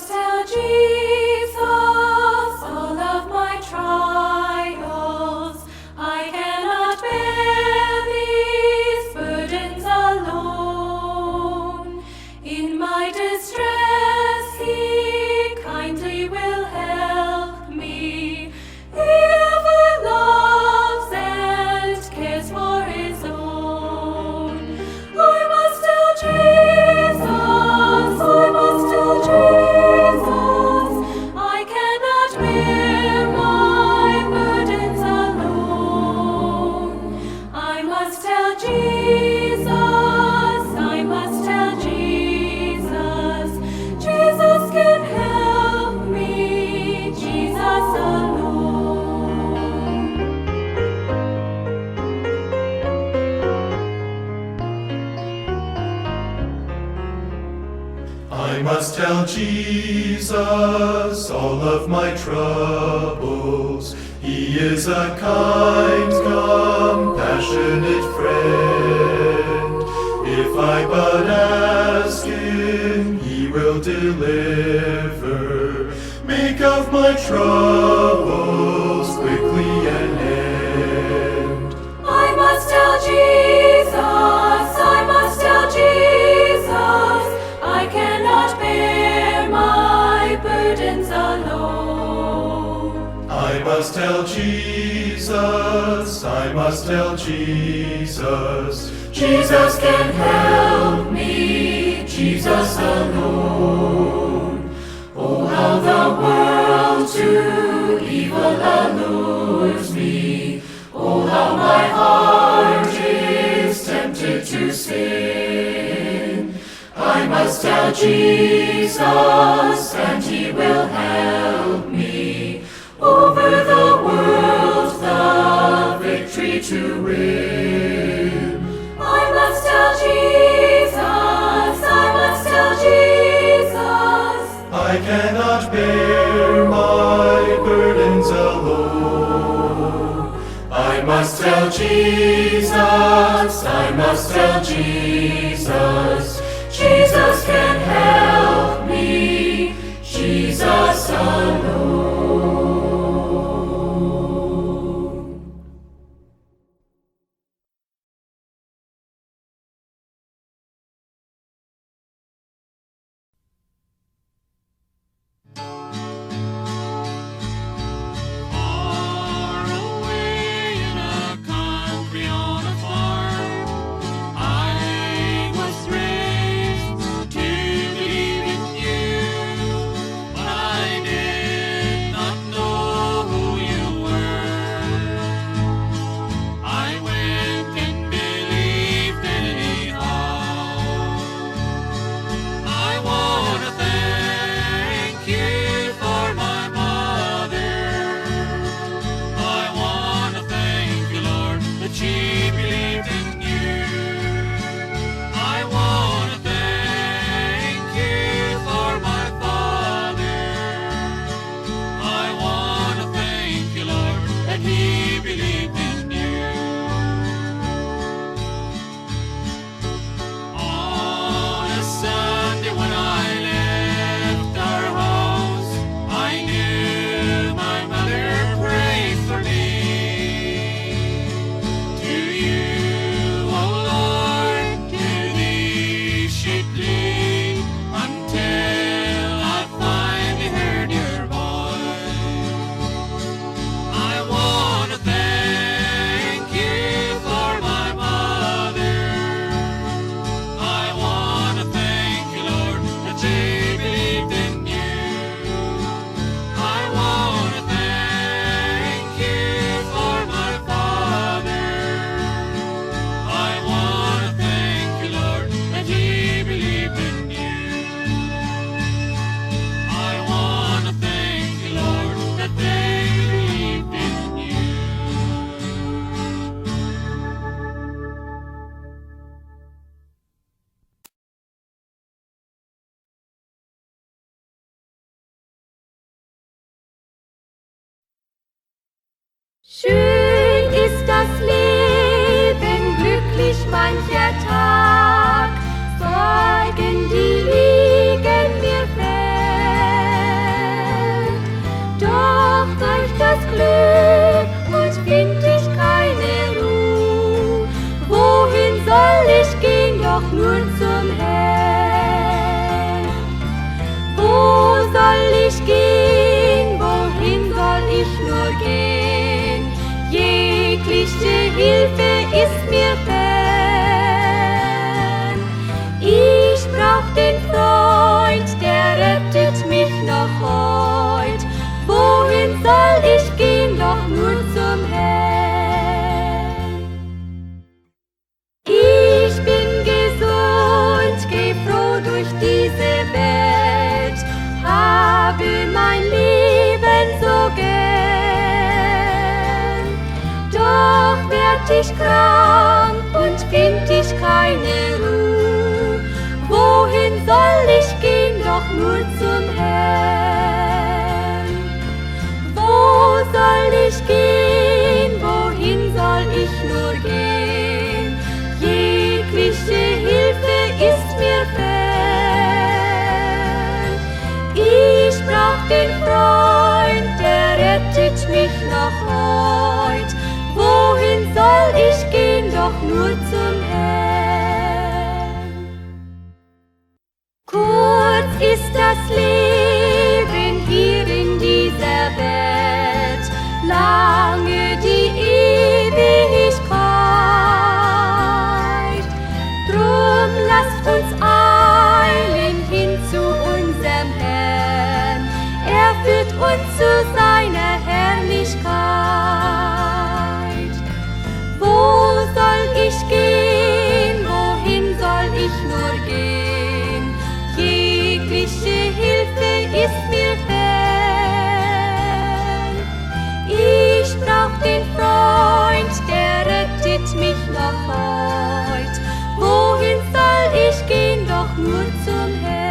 must tell Jesus all of my trials. I cannot bear these burdens alone. In my distress, He kindly will help me. He ever loves and cares for His own. I must tell Jesus, I must tell Jesus, I cannot bear my burdens alone. I must tell Jesus, I must tell Jesus, Jesus can help me, Jesus alone. I must tell Jesus all of my troubles. He is a kind, compassionate friend. If I but ask Him, He will deliver. Make of my troubles quickly an end. I must tell Jesus, I must tell Jesus, I cannot bear my burdens alone. I must tell Jesus, I must tell Jesus, Jesus can help me, Jesus alone. Oh, how the world to evil allures me. Oh, how my heart is tempted to sin. I must tell Jesus, and He will help me. Over the world the victory to win. I must tell Jesus, I must tell Jesus, I cannot bear my burdens alone. I must tell Jesus, I must tell Jesus, Jesus can help me, Jesus alone. Far away in a country on a farm, I was raised to believe in you, but I did not know who you were. I went and believed anyhow. I want to thank you for my mother. I want to thank you, Lord, that she believed in you. I want to thank you for my father. I want to thank you, Lord, that he believed in you. On a Sunday when I left our house, I knew my mother prayed for me. To you, O Lord, to thee she plead, until I finally heard your voice. I want to thank you for my mother. I want to thank you, Lord, that she believed in you. I want to thank you for my father. I want to thank you, Lord, that he believed in you. I want to thank you, Lord, that they believed in you. Schön ist das Leben, glücklich mancher Tag, Sorgen, die liegen mir fern. ich gehen? Wohin soll ich nur gehen? Jegliche Hilfe ist mir fern. Ich brauch den Freund, der rettet mich noch heut. Wohin soll ich gehen, doch nur zum Herrn? Ich bin gesund, geh froh durch diese Welt, habe mein Leben so gern. Doch werd ich krank und find ich keine Ruhe. Wohin soll ich gehen, doch nur zum Herrn? Wo soll ich gehen, wohin soll ich nur gehen? Jegliche Hilfe ist mir fern. Ich brauch den Freund, der rettet mich noch heut. Wohin soll ich gehen, doch nur zum Herrn? Kurz ist das Leben hier in dieser Welt, lange die Ewigkeit. Drum lasst uns eilen hin zu unserem Herrn, er führt uns zu seiner Herrlichkeit. Wo soll ich gehen, wohin soll ich nur gehen? Jegliche Hilfe ist mir fern. Ich brauch den Freund, der rettet mich noch heut. Wohin soll ich gehen, doch nur zum Herrn?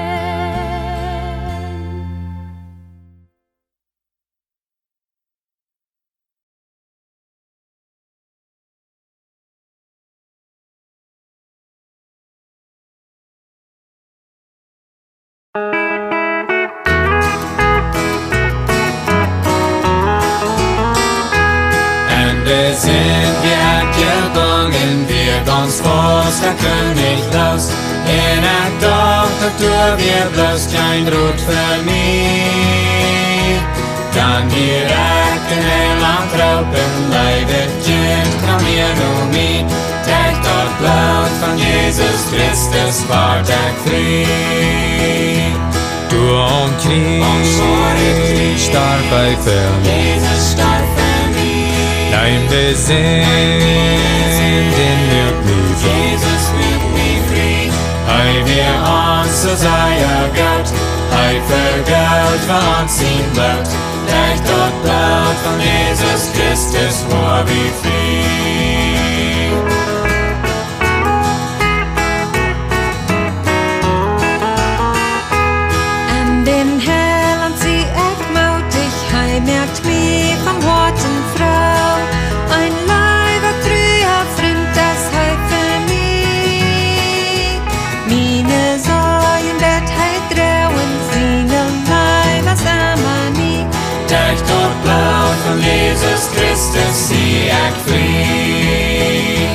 Ende sind wir abgebogen, wir ganz fast der König los. In der Tochter tue wir bloß kein Rot für mich. Dann direkt in Heiland raupen, leidet Kind, komm hier nur mit. Tag dort Blut von Jesus Christus, war Tag frei. Du und Krieg, starb bei Fehr. Jesus starb für mich. Nein, wir sind in Wirklichkeit. Jesus wird mich frei. Hei wir uns so sei Gott, hei für Gott für uns ihn Blut. Tag dort Blut von Jesus Christus, war wie frei. An den Heiland sie echt mutig, hei merkt mich vom harten Frau. Ein Leiber trüher Freund, das hei für mich. Meine Säuen wird hei trauen, seine Leibers Amani. Tag dort Blut von Jesus Christus, sie echt frei.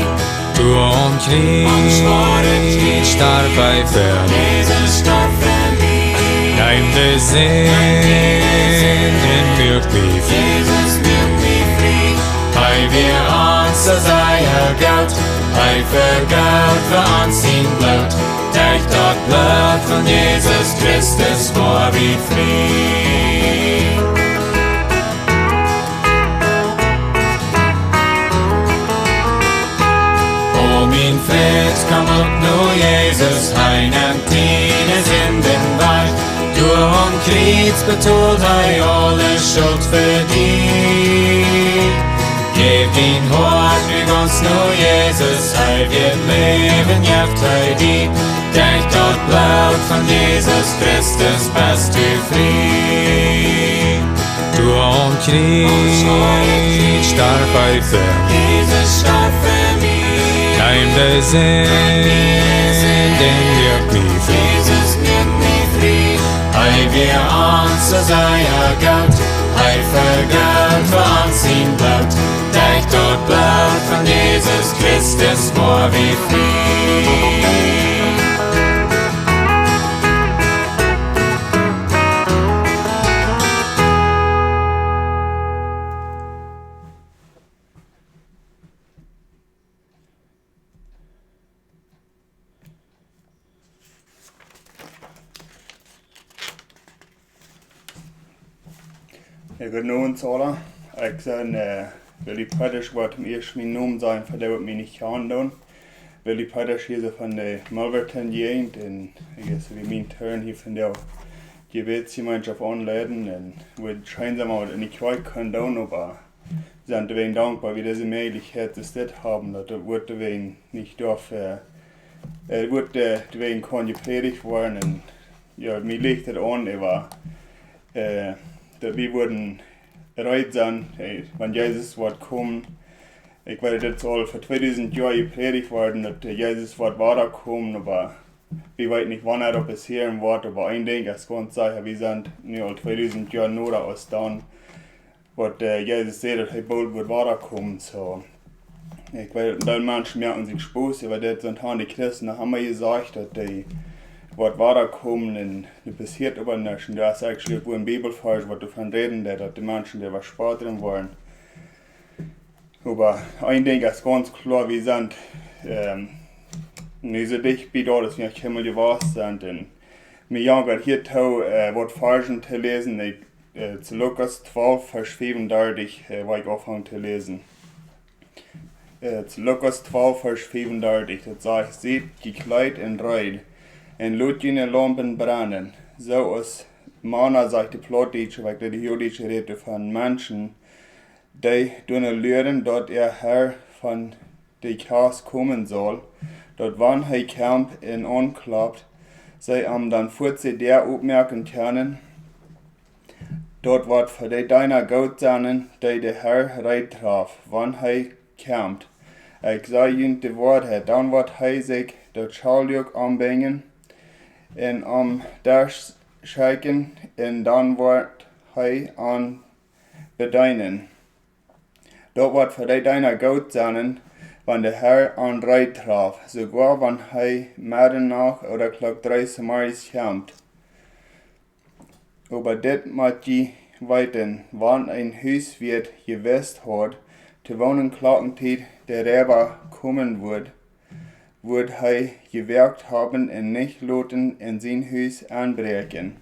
Du und Krieg, starb bei Fehr. Jesus starb für mich. Nein, wir sind in Wirklichkeit. Jesus wird mich frei. Hei wir uns so sei Gott, hei für Gott für uns ihn Blut. Tag dort Blut von Jesus Christus, war wie frei. Mein Fried, komm up nur Jesus, heinem Tines in den Wald. Du und Krieg betont hei alle Schuld für dich. Gib ihn Hort, wie ganz nur Jesus, hei wird leben, jeft hei die. Denk dort Blut von Jesus Christus, bist du frei. Du und Krieg, starb bei Fehr. Jesus starb für mich. Nein, wir sind in Wirklichkeit. Jesus wird mich frei. Hei wir uns so sei Gott, hei für Gott für uns ihn Blut. Denk dort Blut von Jesus Christus, war wie frei. Ik ga nu alle. Ik zei, wil ik prettig wat om eerst mijn naam zijn, voor dat mij niet gaan doen. Wil ik prettig hier van de Malverton jeent en ik guess wie mijn turn hier van de Gebetsgemeinschaft anleiten en we schijnen mal nicht quite können doen, aber sind wir dankbar, wie diese Möglichkeit das haben, dass das wird wir nicht darf, wird wir kann gepredigt worden und ja, mir liegt das an, aber dass wir wurden bereit sein, wenn Jesus wird kommen. Ich weiß, das soll für 2000 Jahre gepredigt worden, dass Jesus wird weiterkommen, aber wir wissen nicht, wann das passieren wird, aber ein Ding ist ganz sicher, wir sind nur 2000 Jahre nur aus dann, wird Jesus sieht, dass er bald wird weiterkommen, so. Ich weiß, da Menschen merken sich Spaß, aber das sind die Christen, haben wir gesagt, dass die wird weiterkommen und das passiert aber nicht. Und da ist eigentlich wo ein Bibelvers, was davon reden, dass die Menschen, die was Sport drin wollen. Aber ein Ding ist ganz klar, wir sind nicht so dicht bei da, dass wir nicht immer gewusst sind. Und wir jagen hier was Versen zu lesen, zu Lukas 12, Vers 35, wo ich anfange zu lesen. Zu Lukas 12, Vers 35, das sagt, seht gekleidet in Reid, en laat jene lampen brennen, zoals Mana sagt die Plattdeutsche, weil die jüdische Rede von Menschen, die doen leren dat Herr von de Kaas kommen soll, dat wann hij kamp en aanklapt, zij dan voort ze der opmerken können, dat wat voor de deiner goud zijn, die de Herr reit traf, wann hij kampt. Ik zei jullie de woord, dan wat hij zich dat schaljuk aanbrengen, en das scheiken, en dan wordt hij aan bedeinen. Dat wordt voor de deiner goud zijn, wann der Herr an Reit traf, sogar wann hij middernacht oder klok 3 morgens komt. Aber dit moet je weten, wann ein huis wird gewest hat, te wonen klokkentijd der Räber kommen wird hij gewerkt haben en nicht loten in sein Huis aanbreken.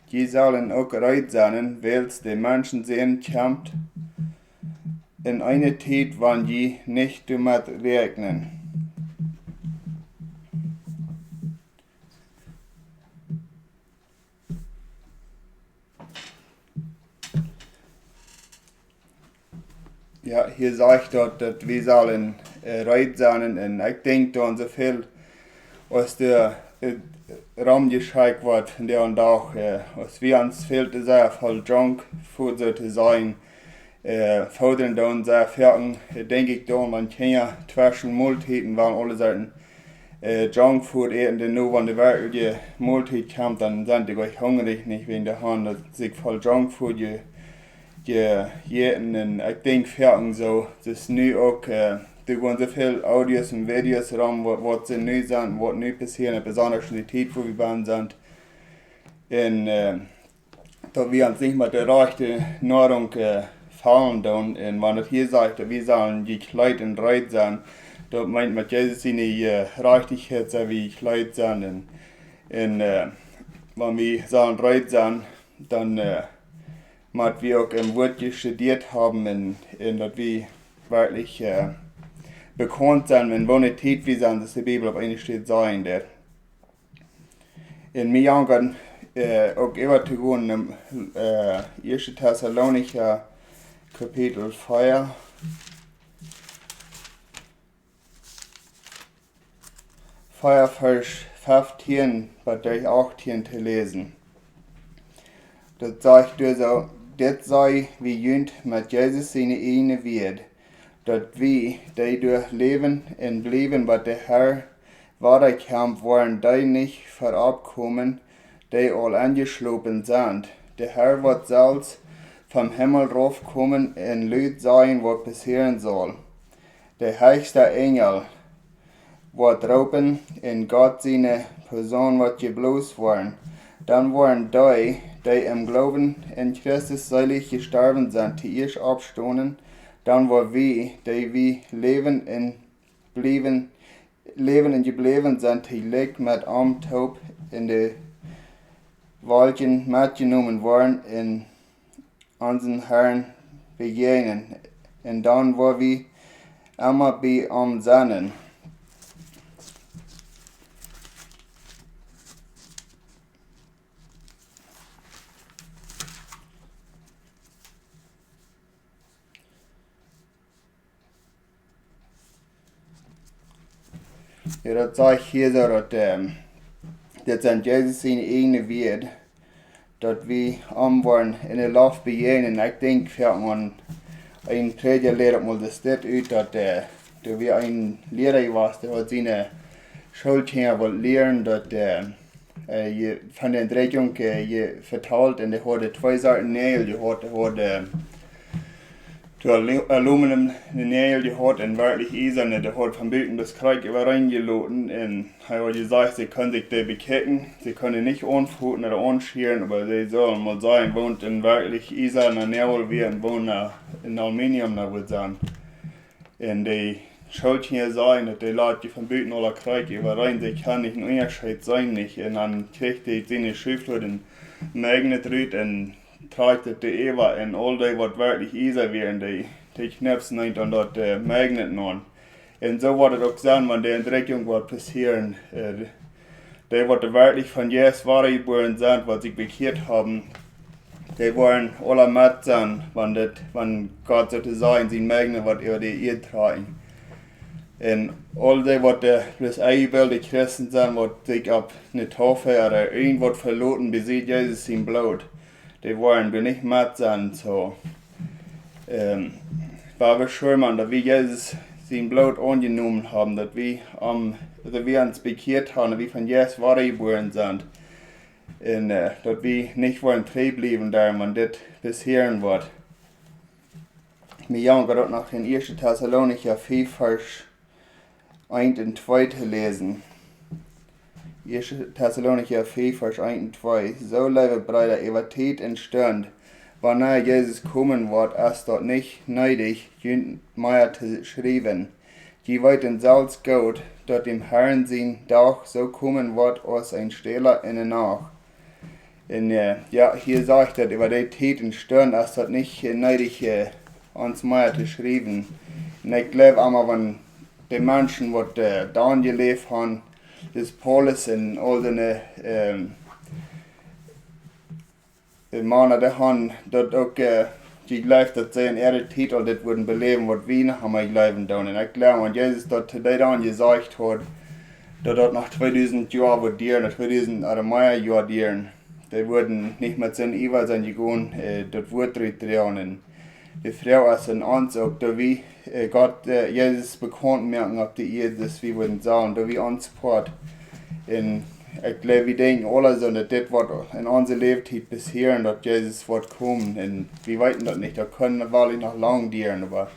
Je sollen ook reit zijn, wels de Menschen sehen kommt, in eine Zeit, wann je nicht damit rechnen. Ja, hier sagt dort, dass wir sollen reit sein, und ich denke da so viel aus der Raum geschickt wird, von der und auch, aus wie uns fehlt, sehr voll Junk Food sollte sein. Fordern da und sehr fertig, denke ich da, man kann ja zwischen Multiten, waren alle Seiten Junk Food essen, denn nur wenn die wirkliche Multit kommt, dann sind die gleich hungrig, nicht wegen der Hand, dass sich voll Junk Food eten, und ich denke fertig so, das ist nu auch, da gehen so viele Audios und Videos rum, was sie nu sind, was nu passiert, besonders in der Zeit, wo wir sind, und da wir uns nicht mehr die rechte Nahrung fallen tun, und wenn das hier sagt, wir sollen gekleidet und reit sein, da meint man, Jesus seine Reichtigkeit, so wie gekleidet sein, und wenn wir sollen reit sein, dann müssen wir auch im Wort studiert haben, und dass wir wirklich bekannt sind, wenn wir eine Zeit wie sind, dass die Bibel auf eine steht sein wird. Und wir jagen auch immer zu gehen, 1. Thessalonicher Kapitel 4. Vers 15 bis 18 zu lesen. Das sagt so, das sei wie jünd mit Jesus seine eine wird, dass wir, die durch Leben und Bleiben bei der Herr weiterkommen wollen, die nicht verabkommen, die all angeschlossen sind. Der Herr wird selbst vom Himmel raufkommen und Leute sagen, was passieren soll. Der höchste Engel wird raupen und Gott seine Person wird geblost werden. Dann werden die im Glauben in Christus seilig gestorben sind, die erst abstoßen. Dann werden wir, die wir leben und geblieben sind, die liegt mit am Taub in die Wolken mitgenommen worden unseren Herrn begegnen. Und dann, wo wir immer bei ihm sind. Ja, dat sag ich hier so, dat sind Jesus seine eigene Wert, dat wir waren in der Lauf begegnen. Ich denke, für man ein Prediger lehrt mal das ut, dat wir ein Lehrer warst, der hat seine Schulkinder wollte lernen, dat von den drei Jungen verteilt und der hat zwei Sorten Nägel, der hat Aluminum Nägel, die hat in wirklich eiserne, der hat von Bildung das Kreuz über reingeloten und er hat gesagt, sie können sich da beketten, sie können nicht anfuten oder anscheren, aber sie sollen mal sagen, wohnt in wirklich eiserner Nägel wie ein Wohner in Aluminium, da wird sagen. Und die Schuld hier sagen, dass die Leute, die von Bildung oder Kreuz über rein, sie kann nicht ein Unterschied sein, nicht. Und dann kriegt die seine Schrift den Magnet rüt und trägt die Eva und all die, was wirklich Isa wären, die knipsen nicht an dort Magneten an. Und so wird es auch sein, wenn die Entdeckung wird passieren. Die, was wirklich von Jesus wahre geboren sind, was sich bekehrt haben, die wollen alle matt sein, wenn Gott sozusagen sein Magnet wird über die Erde tragen. Und all die, was bloß eingebildete Christen sind, was sich auf eine Taufe oder irgendwas verloren, besieht Jesus sein Blut. Die wollen wir nicht matt sein, so. War wir schon mal, dass wir Jesus sein Blut angenommen haben, dass wir uns bekehrt haben, dass wir von Jesus wahre geboren sind. Und dass wir nicht wollen treu bleiben, da man das passieren wird. Wir jagen gerade nach den 1. Thessalonicher 4, Vers 1 und 2 zu lesen. 1. Thessalonicher 4, Vers 1 und 2. So, liebe Brüder, ihr Tät entstand, wann Jesus kommen wird, ist dort nicht neidig, jünd mehr zu schreiben. Die weit in Salz Gott, dort dem Herrn sein Tag so kommen wird, als ein Stehler in der Nacht. Und ja, hier sagt er, über die Tät entstand, ist dort nicht neidig, uns mehr zu schreiben. Und ich glaube einmal, wenn die Menschen, die da gelebt haben, das Paulus und all seine Männer, die haben dort auch geglaubt, dass sie in ihre Titel das würden beleben, was wir haben geglaubt. Und ich glaube, wenn Jesus dort dann gesagt hat, dass dort nach 2000 Jahren wird dienen, 2000 oder mehr Jahren dienen, die würden nicht mehr sein Iwa sein gegangen, dort wird drehen. Und die Frau ist ein Anzug, da wie Gott Jesus bekannt merken auf die Erde, dass wir würden sagen, da wie uns Port. Und ich glaube, wir denken alle so, dass das wird in unserer Lebzeit passieren, dass Jesus wird kommen. Und wir wissen das nicht, da können wir wahrlich noch lang dienen, aber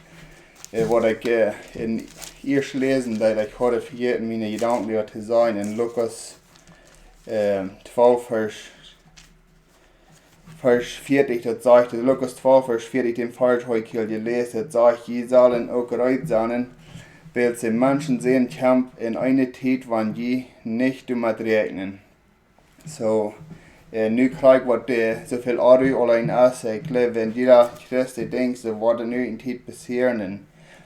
was ich in ihr lesen, dass ich heute vergessen, meine Gedanken wieder zu sein, in Lukas 12, Vers 40, das sagt, Lukas 12, Vers 40, den Vers heute gelesen, das sagt, je sollen auch bereit sein, weil sie Menschen sehen, Kampf in eine Zeit, wann je nicht damit rechnen. So, nu kriegt was so viel Adi allein ist, ich glaube, wenn jeder Christ denkt, so wird nu in Zeit passieren, und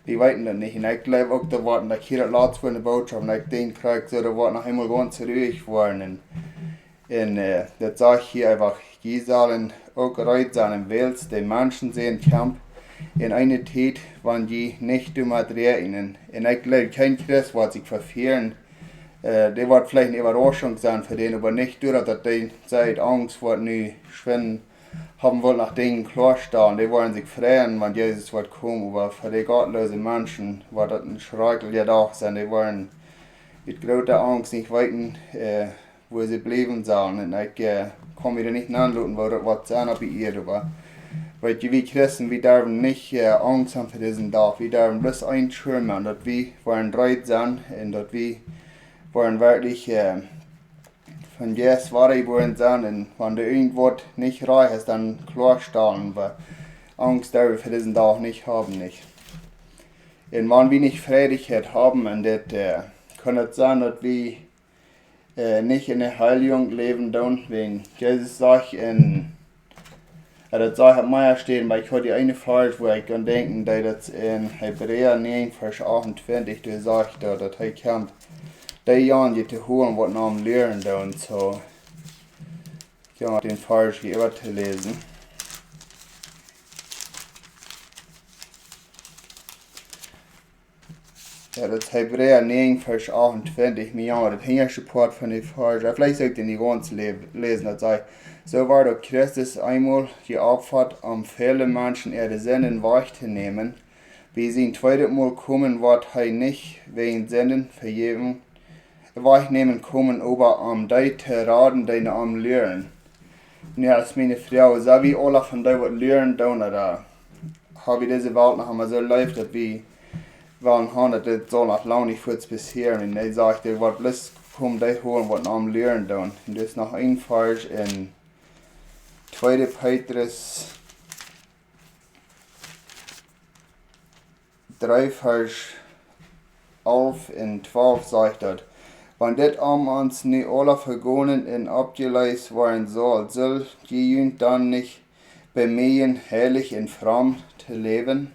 wir wissen das nicht. Und ich glaube auch, da wird da jeder Platz für eine Botschaft, und ich denke, so, da wird noch einmal ganz ruhig werden. Und das sage ich hier einfach, die sollen auch bereit sein, weil die Menschen sehen Kampf in eine Zeit, wann die nicht damit rechnen. Und ich glaube, kein Christ wird sich verfehlen. Der wird vielleicht eine Überraschung sein für den, aber nicht durch, dass die Zeit Angst wird, nu schwingen haben wollen nach Dingen klarstellen. Die wollen sich freuen, wenn Jesus wird kommen. Aber für die gottlosen Menschen wird das ein Schreikel ja doch sein. Die wollen mit großer Angst nicht weiten, wo sie bleiben sollen. Und ich kann mir da nicht nachschauen, wo das was sein bei ihr. Aber weil wir Christen, wir dürfen nicht Angst haben für diesen Tag. Wir dürfen bloß einschirmen, dass wir wollen bereit sein und dass wir wollen wirklich von Jesus wahre geboren sein. Und wenn da irgendwas nicht reich ist, dann klarstellen. Aber Angst dürfen wir für diesen Tag nicht haben. Nicht. Und wenn wir nicht Freudigkeit haben, und das kann es sein, dass wir nicht in der Heiligung leben, wegen Jesus sagt Dat sagt mir stehen, weil ich hatte die eine Vers, wo ich kann denken, dass das in Hebräer 9, Vers 28, du sagst, dass er kommt, die Jahren die zu hören, was nach dem Lehren da und so. Ja, den Vers hier über zu lesen. Ja, das Hebräer 9, Vers 28, ja, das erste Part von den Vers, vielleicht sollte ich nicht ganz lesen, das sagt, so war doch Christus einmal geopfert, viele Menschen ihre Sünden wegzunehmen. Wie sie ein zweites Mal kommen, wird er nicht wegen Sünden vergeben, wegnehmen kommen, aber die zu raten, die am Lehren. Ja, das ist meine Frau, so wie alle von die was Lehren tun, da habe ich diese Welt noch einmal so lebt, dass wir waren das soll noch lange nicht kurz passieren. Und ich sagte, ich wollte bloß kommen, die holen, was am Lehren tun. Und das ist noch ein Vers in 2. Petrus 3, Vers 11 und 12 sagt das. Wenn das uns nicht alle vergonnen und abgeleist werden soll die dann nicht bemühen, herrlich und fromm zu leben?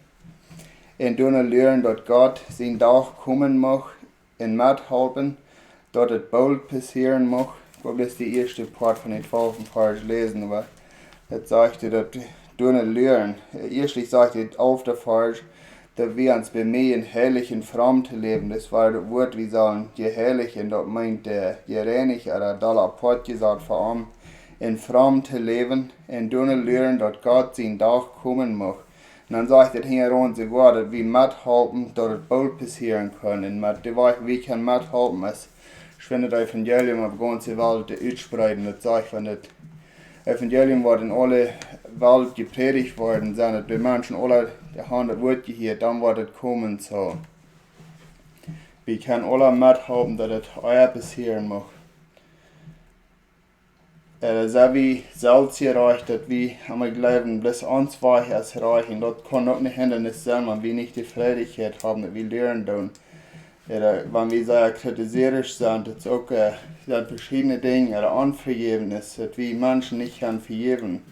En doen leren dat Gott zijn dag kommen mag en mithelpen, dat het bald passieren mag. Ik wil dus die eerste part van het 12. Vers lesen, aber das sagte, dat doen leren. Erstlich sagte het 11. Vers, dat wir uns bemühen, herrlich und fromm zu leben. Das war das Wort, wir sagen, herrlich, und das meint reinig, oder da apart gesagt, vor allem in fromm zu leben, en doen leren dat Gott zijn dag kommen mag. Und dann sagt er hier rund sogar, dass wir mithelfen, dass es bald passieren kann. Und wir können mithelfen, als wenn das Evangelium auf der ganzen Welt ausspreiten. Das sagt, wenn das Evangelium wird in alle Welt gepredigt worden, sind die Menschen alle haben das Wort gehört, dann wird es kommen. So. Wir können alle mithelfen, dass es euer passieren mag. So wie selbst erreicht, dass wir am Glauben bis uns weich erreichen. Das kann auch nicht Hindernis sein, wenn wir nicht die Freudigkeit haben, dass wir lernen tun. Wenn wir sehr kritiserisch sind, das auch sind verschiedene Dinge, oder Unvergebennis, dass wir Menschen nicht können vergeben.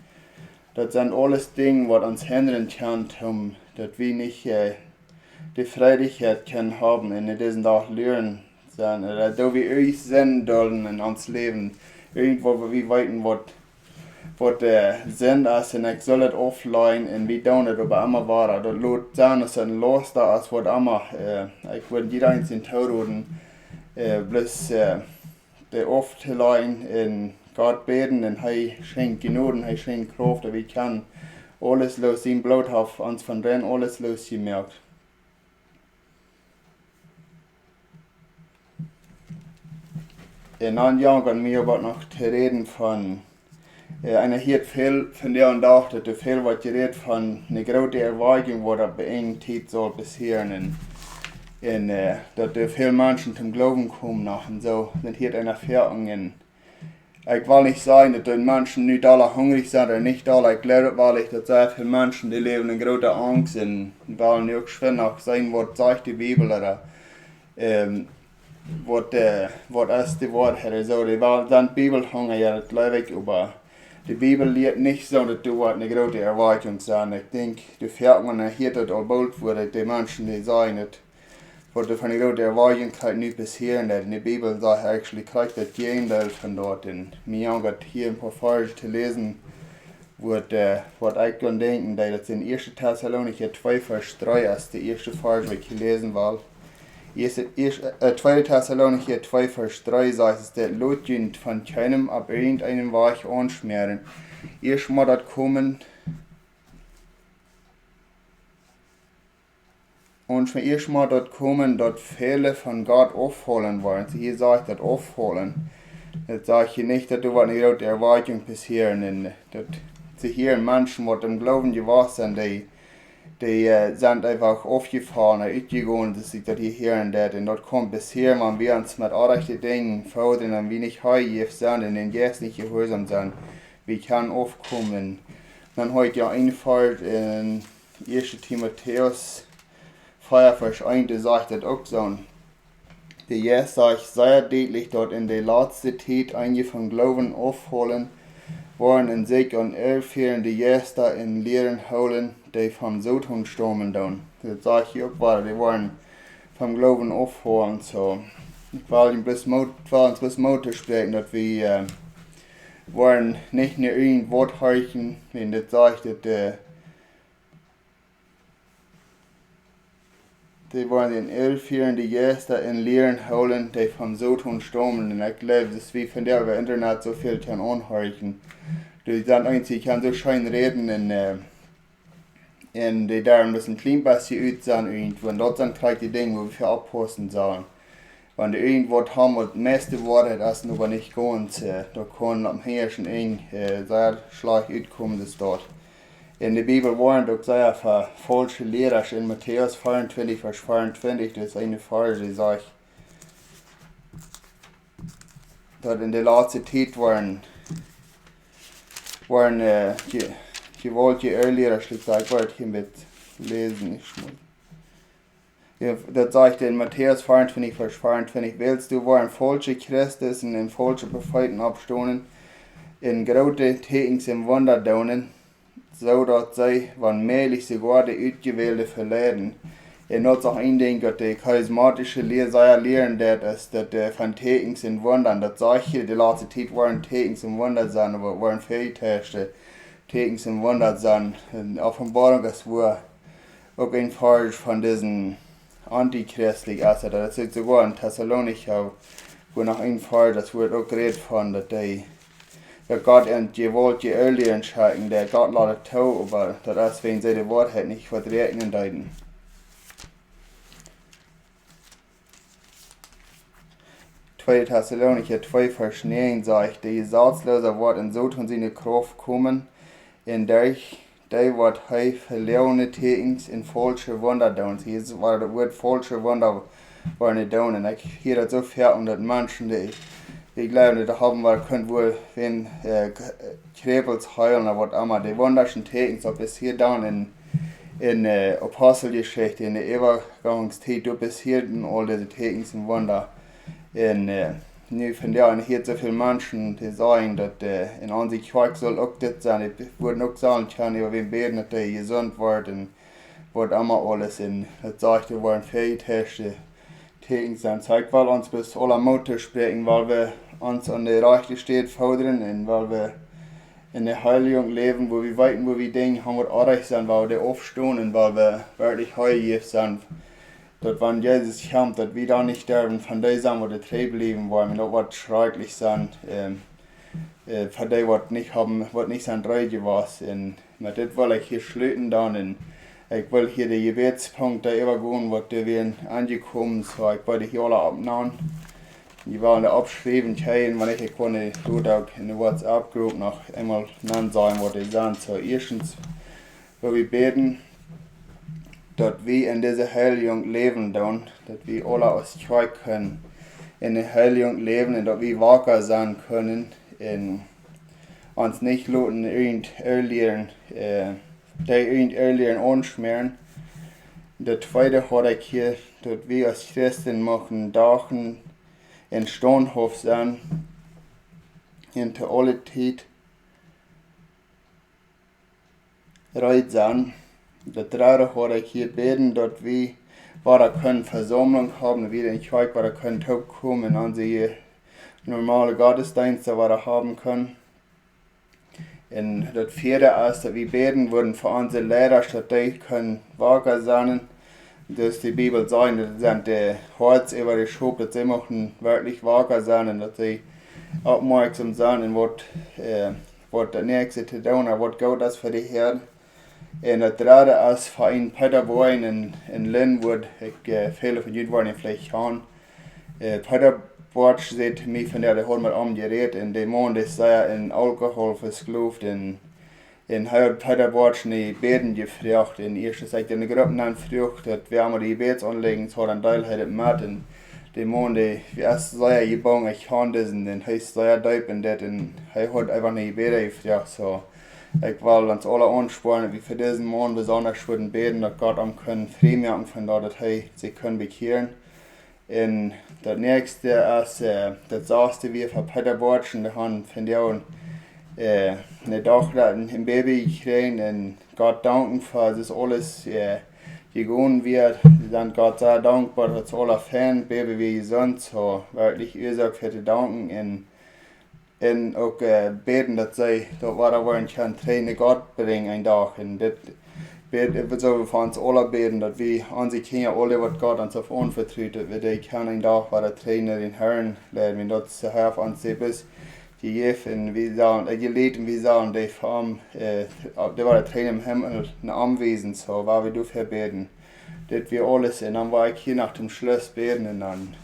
Das sind alles Dinge, was uns hindern kann, dass wir nicht die Freudigkeit können haben in diesem Tag lernen. Oder da wir euch sehen sollen in uns Leben. Irgendwo, wo wir wissen, was der Sinn ist, und ich soll es offline, und wir tun es aber immer weiter. Das lädt sein, dass es ein Los da ist, was immer, ich würde jeder einzelnen Tauroden, bloß, der oft allein in Gott beten, und er schenkt Genoden, er schenkt Kraft, und wir können alles los, sein Blut hat uns von denen alles losgemerkt. In einem Jahr kann mir aber noch zu reden von, einer hier viel von der und dachte, dass viel was geredet von einer großen Erweiterung, was da bei einer Zeit soll passieren, und dass viele Menschen zum Glauben kommen noch und so, sind hier eine Erfahrung. Ich will nicht sagen, dass die Menschen nicht alle hungrig sind oder nicht alle, ich glaube, weil ich, dass sehr viele Menschen, die leben in großer Angst und wollen nicht schwer nach sein, was sagt die Bibel oder, was ist die Wahrheit, so, die sind Bibelhunger, ja, das glaube ich, aber die Bibel lehrt nicht so, dass du eine große Erwartung sein. Ich denke, die Verhärtungen hier, dass all bald wurde, die Menschen, die sagen, dass von der großen Erwartung nicht passieren, in die Bibel sagt, actually, kriegt das Gegenteil von dort, und mir haben hier ein paar Verse zu lesen, was ich kann denken, dass das in 1. Thessalonicher 2, Vers 3 ist, der erste Vers, was ich lesen will. 2. Thessalonicher 2, Vers 3 sagt es, der Lotjünd von keinem ab irgendeinem Weich anschmieren. Erst mal das kommen, dort viele von Gott aufholen wollen. Hier sagt das aufholen. Das sage ich nicht, dass du was nicht auf der Erwartung passieren. Dass hier Menschen, die im Glauben gewachsen sind, die sind einfach aufgefahren, ausgegangen, dass sie das hier hören. Und das kommt passieren, wenn wir uns mit rechten Dingen fordern und wir nicht heilig sind und in Jesus nicht gehorsam sind. Wir können aufkommen. Dann heute ja ein Fall in 1. Timotheus 4, Vers 1, der sagt das auch so. Der Jesus sagt sehr deutlich, dort in der letzten Zeit einige vom Glauben aufholen waren in sich und 11 Jahren die Gäste in leeren Haulen, die vom Sodhund stammen dann. Das sag ich auch war, die waren vom Glauben aufhören, so. Ich war uns bloß Mut sprechen, dass wir waren nicht nur irgend Wort heichen, wenn das sagt, dass die waren in 11 Jahren die Gäste in leeren Haulen, die vom Sodhund stammen. Und ich glaube, das ist wie von der über Internet so viel kann anhorchen. Die dann eigentlich kann so schön reden in die da ein bisschen klein bisschen ut sind irgendwo. Und dort sind gleich die Dinge, wo wir für abposten sollen. Wenn die irgendwas haben, und das meiste Worte, das ist aber nicht ganz, da kann am Herrschen sehr schlecht utkommen, das dort. In der Bibel waren doch sehr falsche Lehrer. In Matthäus 24, Vers 24, das ist eine Verse, die sagt, dass in der letzten Zeit waren gewollte Irrlehrer, ich wollte hier mit lesen. Ja, das sagt in Matthäus 24, Vers 24, willst du waren falsche Christen und in falsche Propheten abstoßen, in große Tekens im Wunder daunen, so dass sie, wann mählich sogar die Ausgewählte verleiden. Er nutzt auch ein Ding, dass die charismatische Lehrer lehren, dass von Tekens in Wundern, das sage ich, die letzte Zeit waren Tekens im Wunder sein, aber waren Fehltäste, Tekens im Wunder sein. In Offenbarung, das war auch ein Fall von diesen antichristlich ist, das ist sogar in Thessalonicher, wo noch ein Fall, das wird auch geredet von, dass der Gott und die wollte earlier entscheiden, der Gott lässt tau, aber das ist, wenn sie die Wahrheit nicht vertreten deuten. Zweite Thessalonicher 2, Vers 9 sagt, die Satzlose wird in so tun seine Kraft kommen, in der die wird hei verlorene Tekens in falsche Wunder tun. Hier war das Wort falsche Wunder war nicht tun. Und ich hier das so fair und dass Menschen, die glauben, da haben wir können wohl, wenn Krebels heilen oder was immer, die wunderschen Tekens, ob es hier down in Apostelgeschichte, in der Übergangszeit, du bist hier in all diese Tekens und Wunder. Nu von der und hier so viele Menschen, die sagen, dass in unserer Kirche soll auch das sein. Ich würde auch sagen können, über wen beten, dass der gesund wird und wird immer alles in, das sagt, wir wollen Fehlteste tägen sein. Zeigt, weil uns bis aller Mut sprechen, weil wir uns an der Rechte steht fordern und weil wir in der Heiligung leben, wo wir weiten, wo wir denken, haben wir artig sein, weil wir aufstehen und weil wir wirklich heilig sind. Dass wenn Jesus kommt, dass wir da nicht sterben, von dem sind, wo die Träge leben wollen, und das wird schrecklich sein, von dem, was nicht sein Rege war. Und mit dem will ich hier schließen dann, und ich will hier die Gebetspunkte übergehen, was wir angekommen sind, so ich will die hier alle abnehmen. Die wollen da abschreiben, wenn ich kann, in der WhatsApp-Gruppe noch einmal nennen sagen, was die sind. So, erstens, wo wir beten, dass wir in dieser Heiligung leben, dass wir alle aus Kirche können, in der Heiligung leben und dass wir wacker sein können, und uns nicht lassen, irgendein anschmieren. Das zweite hat ich hier, dass wir als Christen machen, Dachen in Stonhof sein, hinter alle Zeit reit sein. Das dritte hat ich hier beten, dass wir können Versammlung haben, wir in Kirche können kommen in unsere normale Gottesdienste haben können. Und das vierte ist, dass wir beten würden für unsere Lehrer, dass die können wacker sein. Dass die Bibel sagt, das sind die Herz über die Schub, dass sie möchten wirklich wacker sein und dass sie aufmerksam sind und was das nächste zu tun hat, was Gott ist für die Herren. Und das dritte ist für einen Paderborn in Linwood, viele von Ihnen wollen vielleicht hören. Paderborn sagt mir von der hat mit umgeredet und der Mann ist sehr in Alkohol versklavt und hat Paderborn die Beten gefragt. Und erst sagt in der Gruppe dann gefragt, dass wir haben die Gebetsanliegen zu einen Teil hat mit und der Mann, der ist sehr gebannt, ich kann das und er ist sehr deep in das und er hat einfach nicht Gebete gefragt. So. Ich will uns alle anspornen, wie für diesen Mann besonders würden beten, dass Gott am können Frieden von dort, dass sie können bekehren. Und das nächste ist, das sagste wir für Paderborn, da haben von der eine Tochter, ein Baby gekriegt und Gott danken für das alles gegangen wird. Dann Gott sei dankbar, dass alle Fan Baby wie gesund so wirklich Ursache für die danken und auch beten, dass sie dort wollen kann Tränen Gott bringen ein Tag. Und das wird so für uns alle beten, dass wir an sie Kinder alle, was Gott uns auf uns vertraut, dass wir die können ein Tag bei der Tränen den Herrn lernen, wenn das zu helfen uns bis gegeben, wie sagen, gelitten, wie sagen, die Form, da war der Tränen im Himmel ein Anwesen, so war wir dafür beten. Das wir alles, und dann war ich hier nach dem Schluss beten, und dann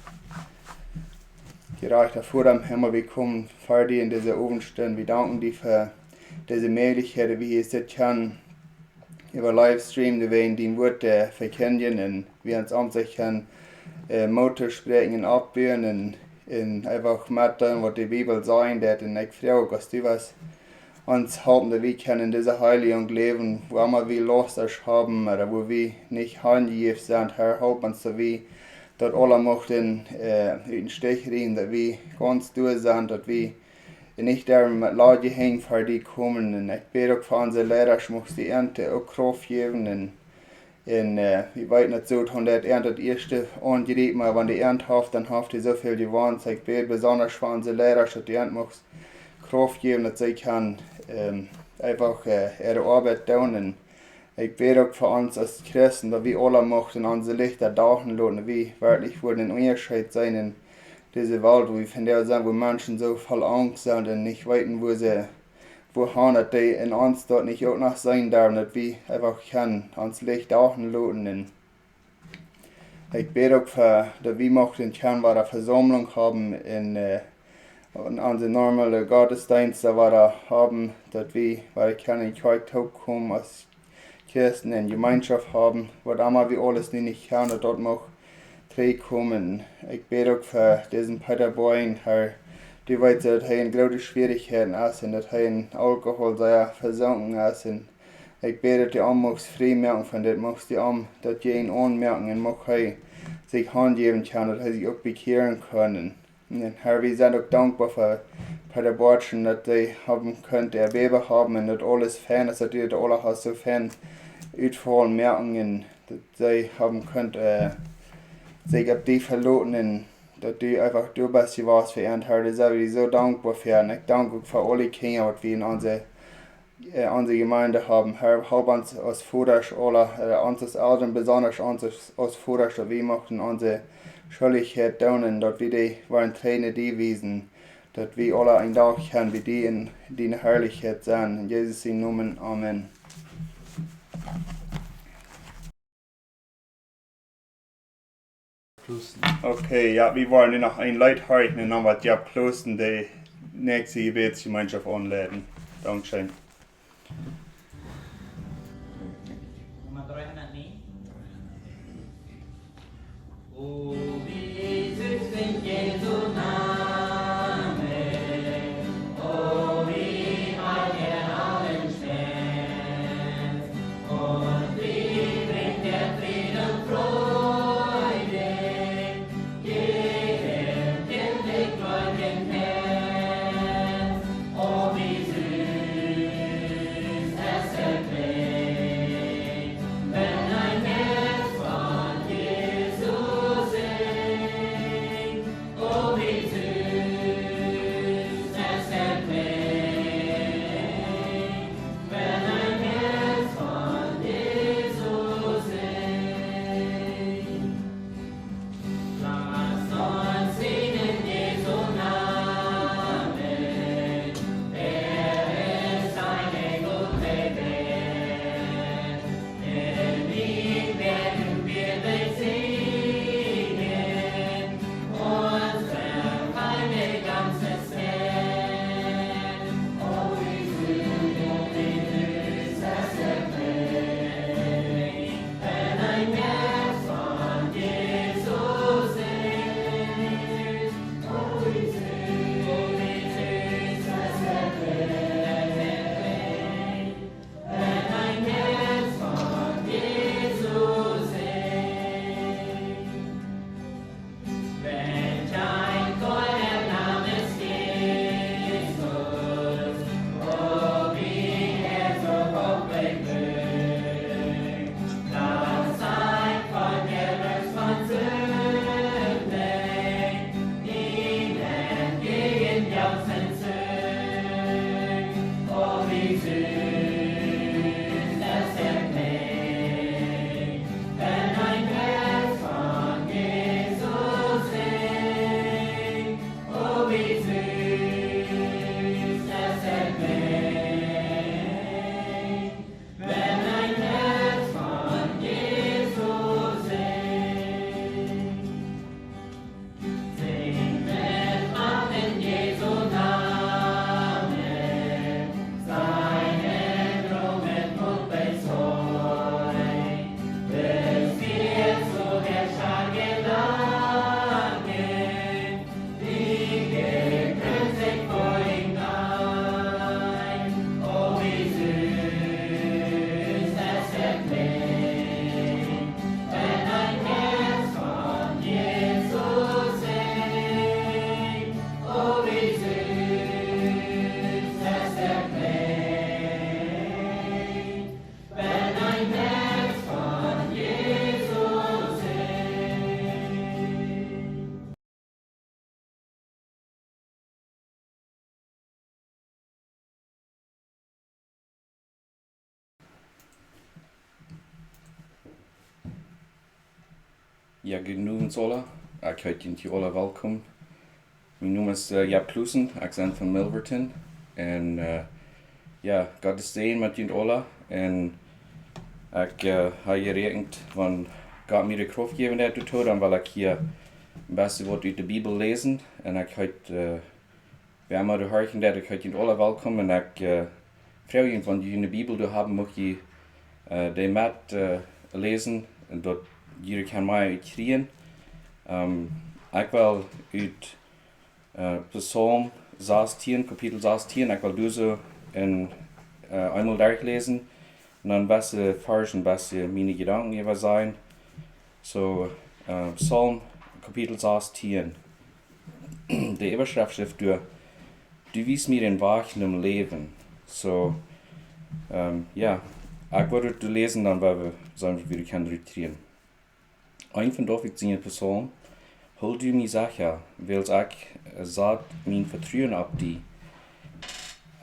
gereicht vor dem Himmel, wir kommen vor dir in diese Ofenstunde, wir danken dir für diese Möglichkeit, wie es das kann, über Livestream, die wir in den Wort verkennen, und wir uns an sich können, Motor sprechen und abbauen, und einfach mitteilen, was die Bibel sagen wird. Und ich frage, dass die was uns haben, dass wir können in dieser Heiligung leben, wo immer wir Lust haben, oder wo wir nicht handgegeben sind. Herr, help uns, dass wir dort alle möchten in den Stich reden, dass wir ganz durch sind, dass wir nicht der mit Leute hängen, für die kommen. Und ich bete auch für unsere Lehrer, ich muss die Ernte auch Kraft geben. Und ich weiß nicht so, dass das Ernte das erste angeregt, aber wenn die Ernte hat, dann hat die so viel gewonnen. Ich bete besonders für unsere Lehrer, dass die Ernte muss Kraft geben, dass sie kann einfach ihre Arbeit tun. Und ich bete auch für uns als Christen, dass wir alle möchten unsere Lichter tauchen lassen, dass wir wirklich für den Unterschied sein in dieser Welt, wo wir von der sind, wo Menschen so voll Angst sind und nicht wissen, wohin die in uns dort nicht auch noch sein dürfen, dass wir einfach können, uns Licht tauchen lassen. Und ich bete auch für, dass wir möchten bei der Versammlung haben in unsere normale Gottesdienste, haben, dass wir, weil ich kann in Kirche kommen, als Christen in Gemeinschaft haben, was immer wir alles nicht können, und dort noch kommen. Ich bete auch für diesen Peterboy, Herr, die weiß, dass er in große Schwierigkeiten ist und dass er in Alkohol sehr versunken ist. Und ich bete, dass die muss frei merken von dem, muss die dass die ihn anmerken und muss er sich handgeben kann, dass er sich auch bekehren kann. Und Herr, wir sind auch dankbar für Peterborchen, dass die haben können, der Baby haben und dass alles Fan ist, dass die alle so Fan utfallen merken und dass sie haben können, sich auf die verloren und dass die einfach du bist, was für ihren Herr, das sind wir so dankbar für. Und ich danke auch für alle Kinder, die wir in unsere Gemeinde haben. Herr, help uns als Vater, alle, uns als Eltern, besonders uns als Vater, dass wir möchten unsere Schuldigkeit tun und dass wir die wollen Tränen die wiesen, dass wir alle ein Tag können, wie die in deiner Herrlichkeit sein. In Jesus' Namen, Amen. Okay, ja, wir wollen noch ein Lied hören und dann wird ja plus die nächste Gebetsgemeinschaft anladen. Dankeschön. Ja, genoemd alle. Ik heet jullie alle welkom. Mijn naam is Jaap Kloesen, ik ben van Milverton. En ja, God is zegen met jullie alle. En ik heb gerekend van God mir de kracht geven dat te doen, dan wil ik hier het beste wat uit de Bijbel lezen. En ik heet, we hebben de harken dat ik heet jullie alle welkom. En ik vraag je van jullie de Bijbel te hebben, mag je die met lezen. En dat jullie kan mij uitkrijgen. Ik wil uit Psalm 16, kapitel 16, ik wil deze in eenmaal durchlezen. En dan beste Versen, beste meine Gedanken hierbei sein. So, Psalm kapitel 16. Die Überschrift ist du wies mir den Weg im Leben. So, ja, ich würde du lesen, dann werden wir sagen, wie wir können regieren. Ein von darf ich singen Psalm. Hol du mich sicher, wils ich sagt mein Vertrauen auf dich.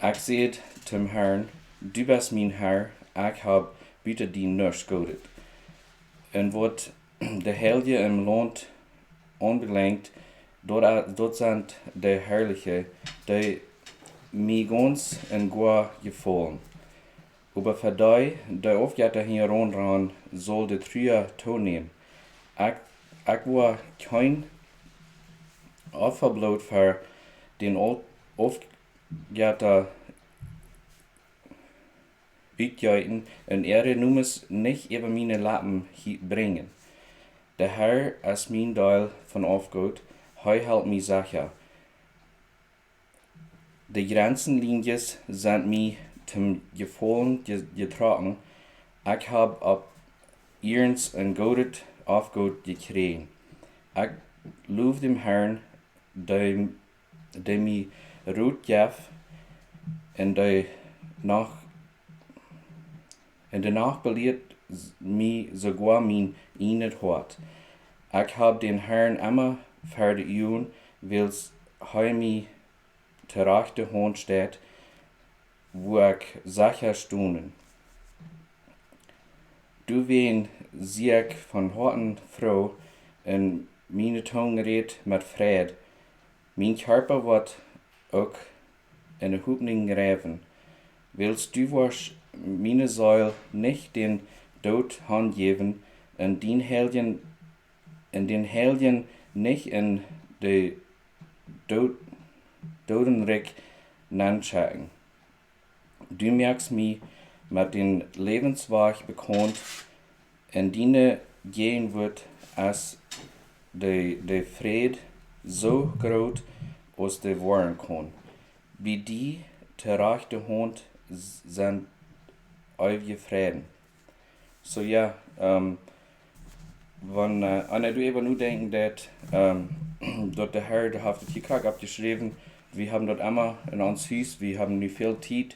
Ich seht zum Herrn, du bist mein Herr, ich hab bitte die nichts godet. Und wat de Heilige im Land anbelangt, dort sind die Herrliche, die mir ganz und gar gefallen. Aber für die, die aufgehört hier ran, soll die Treue tonehmen. Ich war kein Opferblut für den aufgehörten Uitjuiten und nun muss nicht über meine Lappen bringen. Der Herr ist mein Teil von Aufgut, hält mich sicher. Die Grenzenlinien sind mir zum Gefallen getragen. Ich habe ab ihrens ein gutes Aufgut gekriegt. Ich lobe dem Herrn, der mir Ruhe gibt und der danach belehrt mich sogar mein inneres Hort. Ich habe den Herrn immer vertraut, weil er mich zur rechten Hand steht, wo ich sicher stunden. Du wen sieg von Horten froh, und meine Zunge redet mit Fried. Mein Körper wird auch in der Hoffnung gräben. Willst du was meine Säule nicht den Tod handgeben, und den Helden nicht in die Totenreich nandschauen. Du merkst mich mit den Lebensweg bekannt, und deine gehen wird, als der Fried so groß aus der Waren kann. Wie die zur rechten Hand sind ewige Frieden. So ja, wenn einer du eben nur denken, dass der Herr, der hat die Kirche abgeschrieben, wir haben dort immer in uns Haus, wir haben nicht viel Zeit,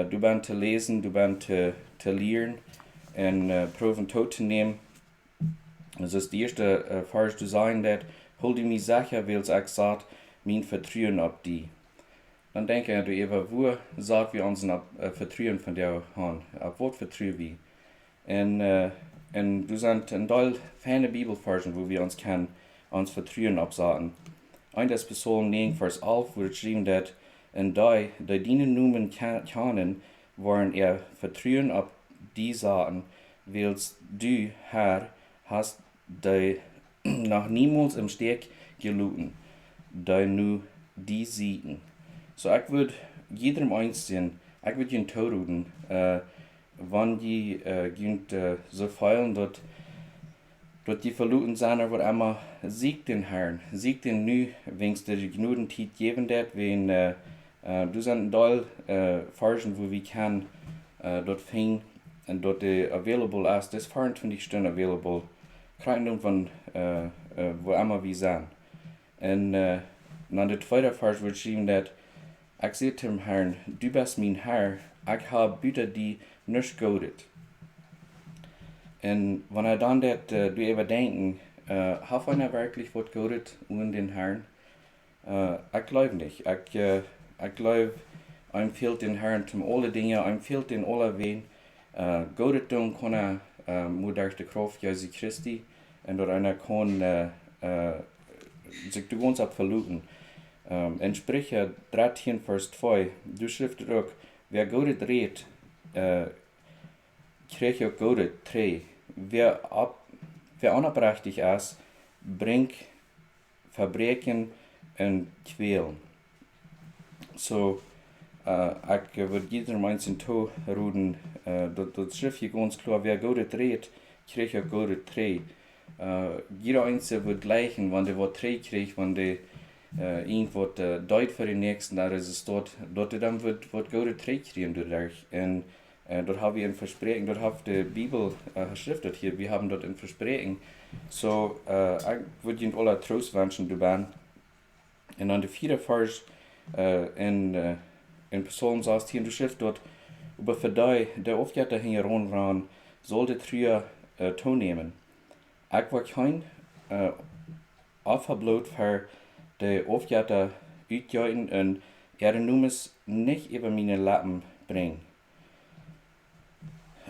du bist zu lesen, du bist zu lernen und proben tot zu nehmen. Das ist die erste Vers zu sagen, dass hol du mich sicher, weil ich sagt, mein Vertrauen auf dich. Dann denke ich, du eben, wo sagt wir uns Vertrauen von dir haben? Auf was vertrauen wir? Und du sind ein Teil feine Bibelversen, wo wir uns Vertrauen absagen. Ein des Psalm 9, Vers 11, wo geschrieben dass und die deine Numen kennen, wollen Vertrauen auf die sagen, weil du, Herr, hast die noch niemals im Steg geluten, die nu die siegen. So ich würde jedem einzelnen, ich würde ihn toten, wenn die so feilen, dass die verluten sind, aber einmal siegt den Herrn, siegt den nu, wenn es dir genügend Zeit geben wird, wenn du sind doll Versen, wo wir kann dort finden und dort available ist, das 24 Stunden available, kriegen von wo immer wir sind. Und dann der zweite Vers wird geschrieben, dass ich sehe zum Herrn, du bist mein Herr, ich habe bitte die nicht godet. Und wenn er dann du eben denken, hat einer wirklich was godet ohne den Herrn? Ich glaube nicht. Ich glaube, einem fehlt den Herrn zum alle Dinge, einem fehlt den alle Wehen. Godet tun kann er, durch die Kraft Jesu Christi. und dort einer kann sich die ganz abverluten. In Sprüche 13, Vers 2, du schrift ook, wer Gott redt, kriegt auch Gott treu. Wer unabrechtig ist, bringt Verbrechen und Quälen. So, ich würde jeder mensen toeroepen, dat schrift je ganz klar, wer Gott redt, kriegt auch Gott treu. Jeder Einzelne wird gleichen, wenn der was treu kriegt, wenn der irgendwas deut für den Nächsten, da ist es dort dann wird Gott treu kriegen dadurch. Und dort habe ich ein Versprechen, dort hat die Bibel geschriftet hier, wir haben dort ein Versprechen. So, ich würde Ihnen alle Trost wünschen, du bist. Und dann der 4. Vers in Psalm 16, du schrift dort, über für die, der oft jetzt hier ran, sollte früher tonehmen. Ich war kein Aufverblut für die oft jetzt uitjuiten und ihre Nummer nicht über meine Lappen bringen.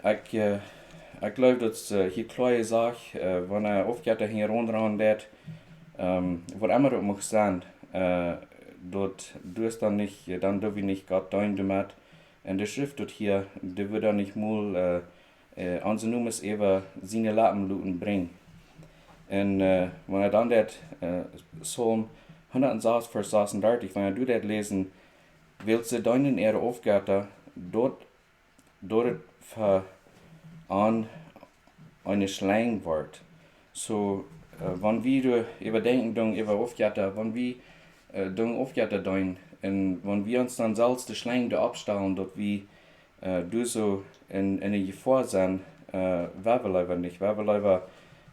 Ich glaube, dass hier klar sagt, wenn oft jetzt hier ran wird, was immer das muss sein, dort du es dann nicht, dann darf ich nicht Gott dein damit. Und die Schrift dort hier, die wird dann nicht mal unsere Nummer über seine Lappen bringen. Und wenn dann das Psalm 106, Vers 36, wenn du das lesen, willst du deinen Ehre Aufgabe dort an eine Schlang wird. So, wenn wir überdenken, über Aufgabe, wenn wir Aufgabe dein, und wenn wir uns dann selbst die Schlang abstellen, dort wie du so in eine Gefahr sind, wer wir nicht, wer wir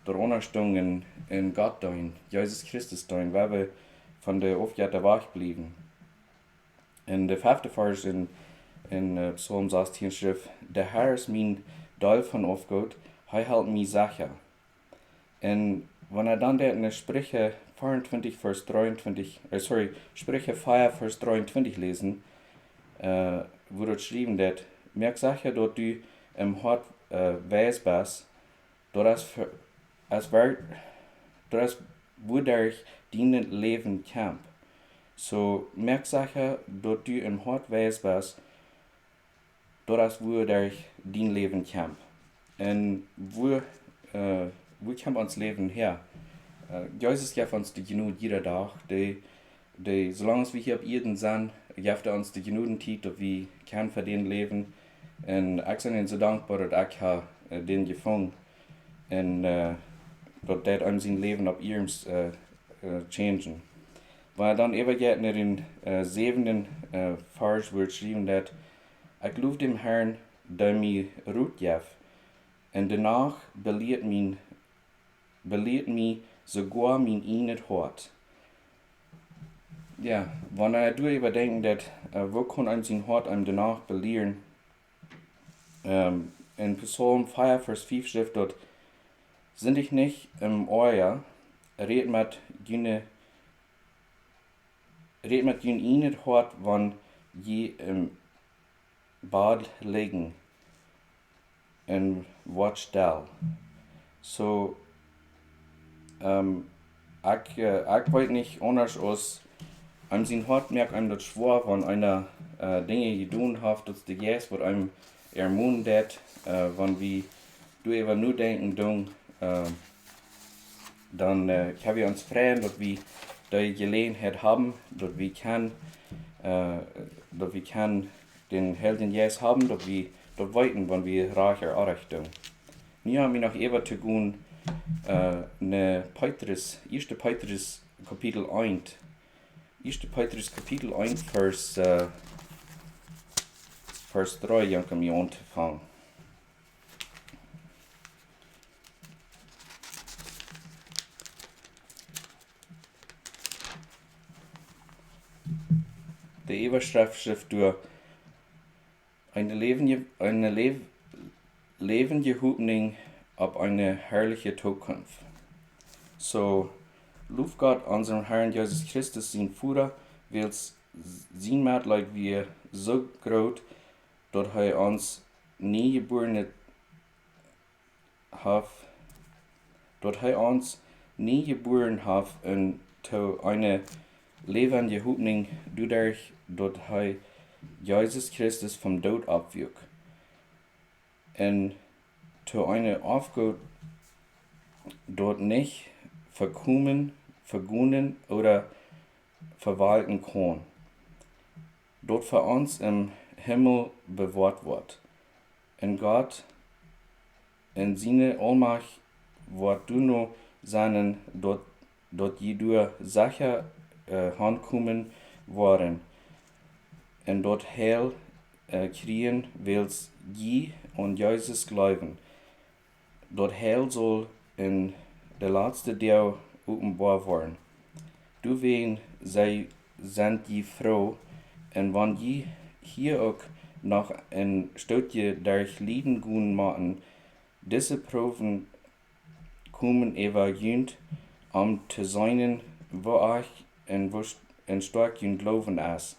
der Unterstützung in Gott dein, Jesus Christus dein, wer wir von der Aufgabe wach blieben. In der 5. Vers in Psalm 16 schrift, der Herr ist mein Teil von Aufgott, er hält mich sicher. Und wenn dann der in der Sprüche 24, Vers 23, Sprüche 4, Vers 23 lesen, wo dort geschrieben wird, merk sicher, dass du im Hort weiß bist, dass wodurch dein Leben kämpft. So, merk sicher, dass du im Hort weiß bist, dass wodurch dein Leben kämpft. Und wo kommt uns Leben her? Jesus gibt uns die genug jeder Tag. Solange wir hier auf Erden sind, gibt uns die genug Zeit, dass wir für den leben. Und ich bin Ihnen so dankbar, dass ich den gefunden habe. Und dass ihm sein Leben auf ihrem changen. Weil dann eben geht in den 7. Vers, wo geschrieben wird, ich lobe dem Herrn, der mir Ruhe gibt, und danach belehrt mich sogar mein inneres Hort. Ja, wenn du überdenken, dass wo kann einem sein Hort einem danach belehren, in Psalm 4, Vers 5 schrift dort, sind ich nicht im Euer, red mit jene inneres Hort, wann je im Bad liegen, und wart still. So, ich weiß nicht anders als, einem sein Hort merkt einem das schwer, wenn einer Dinge getan hat, dass die Jes, was einem ermuntert, wenn wir du eben nur denken, dann können wir uns freuen, dass wir die Gelegenheit haben, dass wir den Helden Jes haben, dass wir dort weiten, wenn wir reicher erreichen. Wir haben noch eben zu tun, eine Petrus, 1. Petrus Kapitel 1. 1. Petrus Kapitel 1, Vers 3, janken wir anfangen. Die Überschrift schrift durch eine lebende Hoffnung auf eine herrliche Zukunft. So, lob Gott, unserem Herrn Jesus Christus, sein Führer, weil sein Mitleid wir so groß, dass uns nie geboren hat, dort uns nie geboren hat und zu eine lebende Hoffnung dadurch, dort Jesus Christus vom Tod abwürg. Und zu eine Aufgabe dort nicht verkommen, vergunnen oder verwalten kann. Dort für uns im Himmel bewahrt wird. Und Gott in seine Allmacht wird du noch seinen dort jedurch sicher handkommen waren. Und dort Heil kriegen, wills je und Jesus glauben. Dort Heil soll in der letzte Tag offenbar werden. Du wen sei sind die froh, und wenn je hier auch noch ein Stückje durch Lieden gehen machen, diese Proben kommen ever jünd, zu sein, wo euch ein stark jünd glauben ist.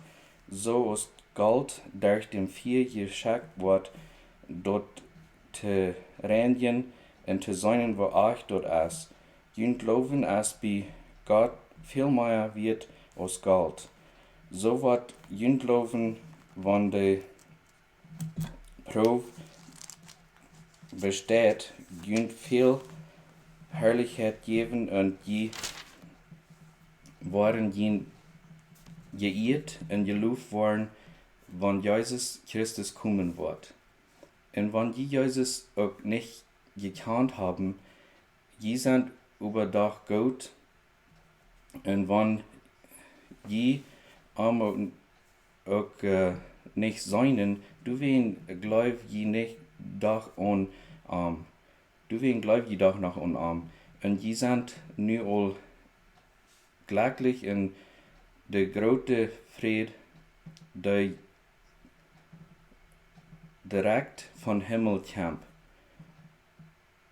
So ist Gott durch dem Fehr geschickt wird, dort zu reinigen und zu sein, wo euch dort ist. Jünd glauben ist bei Gott viel mehr wird als Geld. So wird jünd glauben, wenn die Probe besteht, jünd viel Herrlichkeit geben und je waren jen geirrt und gelobt worden, wenn Jesus Christus kommen wird. Und wenn die Jesus auch nicht gekannt haben, je sind überdach Gott, und wenn je auch nicht seinen, du wen glaub je nicht doch an du wen glaub je doch noch an und je sind nu all glücklich in der große Fried, der direkt von Himmel kommt.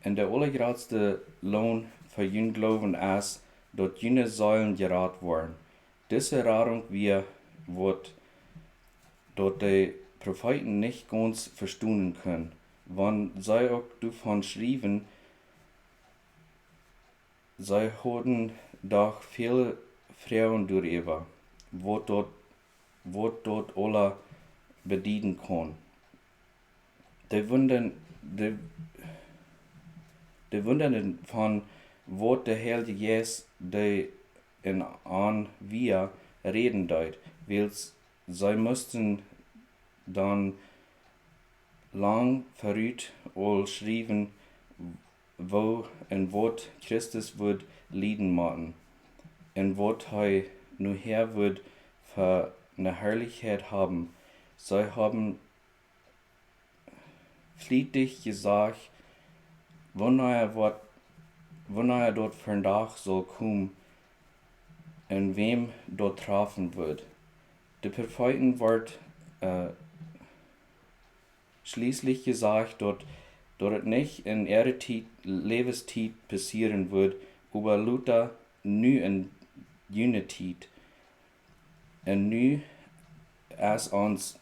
Und der allergrößte Lohn für jüngst Glauben ist, dort jene Säulen gerat worden. Diese Rattung wird dort die Propheten nicht ganz verstehen können. Wenn sie auch davon schrieben, sie hatten doch viele Frauen darüber, wo dort alle bedienen kann. Die Wunder von wo der Heilige Geist die in an wir reden deut, wils sie mussten dann lang verrüht all schrieben, wo und wat Christus wird lieden machen, und wat nu her wird für eine Herrlichkeit haben. Sie haben fließig gesagt, wann er dort von Tag soll kommen, und wem dort treffen wird. Die Propheten wird schließlich gesagt, dort nicht in ihrer Lebenszeit passieren wird, aber Luther nu in jene Zeit. Und nu ist uns